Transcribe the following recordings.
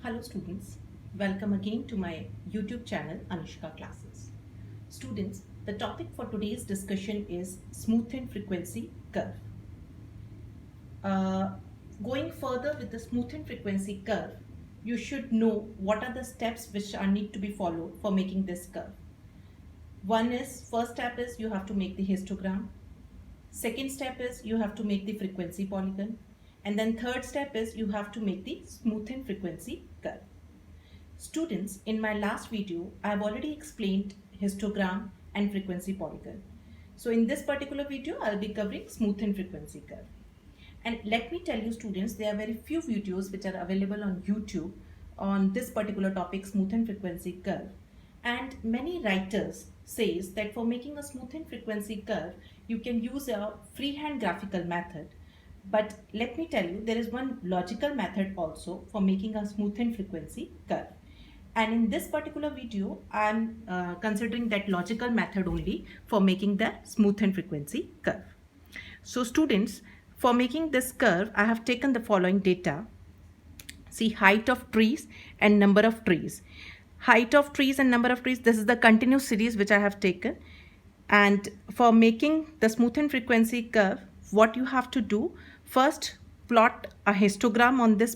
Hello students, welcome again to my YouTube channel Anushka Classes. Students, the topic for today's discussion is smoothened frequency curve. Uh, Going further with the smoothened frequency curve, you should know what are the steps which are need to be followed for making this curve. First step is you have to make the histogram. Second step is you have to make the frequency polygon. And then third step is you have to make the smoothened frequency curve. Students, in my last video, I have already explained histogram and frequency polygon. So in this particular video, I'll be covering smoothened frequency curve. And let me tell you students, there are very few videos which are available on YouTube on this particular topic, smoothened frequency curve. And many writers says that for making a smoothened frequency curve, you can use a freehand graphical method. But let me tell you, there is one logical method also for making a smoothened frequency curve. And in this particular video, I'm considering that logical method only for making the smoothened frequency curve. So students, for making this curve, I have taken the following data. See, height of trees and number of trees. Height of trees and number of trees, this is the continuous series which I have taken. And for making the smoothened frequency curve, what you have to do, first plot a histogram on this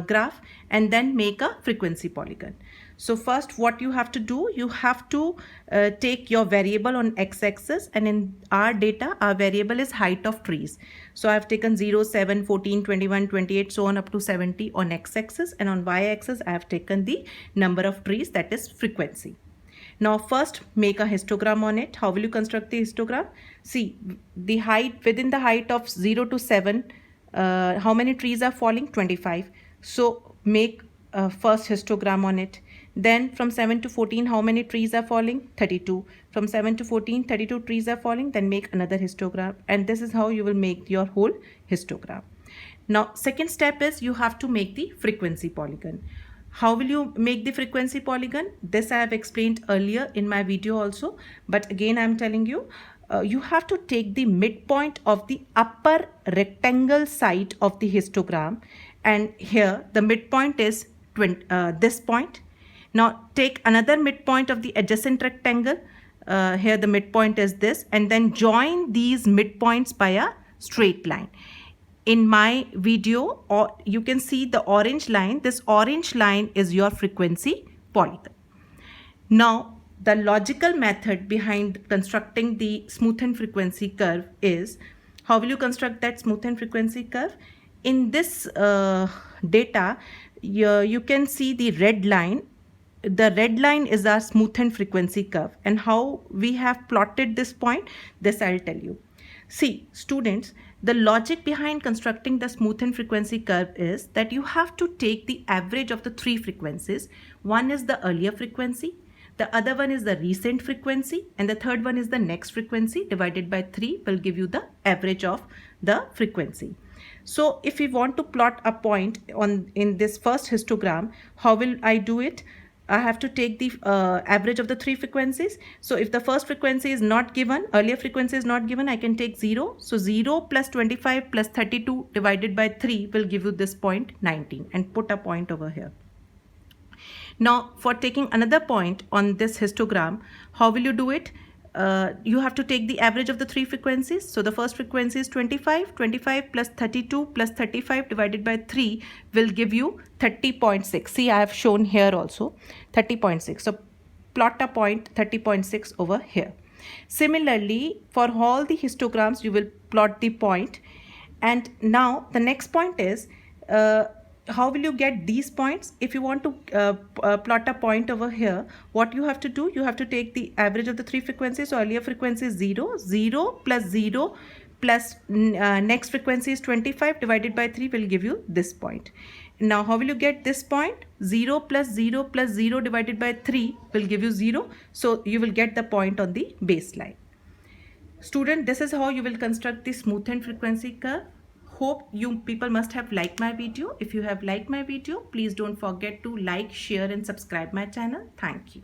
graph and then make a frequency polygon. So first what you have to do, you have to take your variable on x-axis, and in our data our variable is height of trees. So I have taken 0, 7, 14, 21, 28 so on up to 70 on x-axis, and on y-axis I have taken the number of trees, that is frequency. Now first make a histogram on it. How will you construct the histogram? See, the height, within the height of 0 to 7, how many trees are falling? 25. So make first histogram on it. Then from 7 to 14, how many trees are falling? 32. From 7 to 14, 32 trees are falling. Then make another histogram. And this is how you will make your whole histogram. Now second step is you have to make the frequency polygon. How will you make the frequency polygon? This I have explained earlier in my video also, but again I am telling you, you have to take the midpoint of the upper rectangle side of the histogram, and here the midpoint is this point. Now take another midpoint of the adjacent rectangle, here the midpoint is this, and then join these midpoints by a straight line. In my video, or you can see the orange line. This orange line is your frequency polygon. Now, the logical method behind constructing the smoothened frequency curve is, how will you construct that smoothened frequency curve? In this data, you can see the red line. The red line is our smoothened frequency curve, and how we have plotted this point, this I'll tell you. See, students, the logic behind constructing the smoothened frequency curve is that you have to take the average of the three frequencies. One is the earlier frequency, the other one is the recent frequency, and the third one is the next frequency. Divided by 3 will give you the average of the frequency. So if we want to plot a point in this first histogram, how will I do it? I have to take the average of the three frequencies. So if the first frequency is not given, earlier frequency is not given, I can take 0. So 0 plus 25 plus 32 divided by 3 will give you this point 19, and put a point over here. Now for taking another point on this histogram, how will you do it? You have to take the average of the three frequencies. So the first frequency is 25. 25 plus 32 plus 35 divided by 3 will give you 30.6. See, I have shown here also 30.6. So plot a point 30.6 over here. Similarly, for all the histograms, you will plot the point. And now the next point is, how will you get these points? If you want to plot a point over here, what you have to do, you have to take the average of the three frequencies. So earlier frequency is 0, 0 plus 0 plus next frequency is 25 divided by 3 will give you this point. Now how will you get this point? 0 plus 0 plus 0 divided by 3 will give you 0. So you will get the point on the baseline. Student, this is how you will construct the smoothened frequency curve. Hope you people must have liked my video. If you have liked my video, please don't forget to like, share and subscribe my channel. Thank you.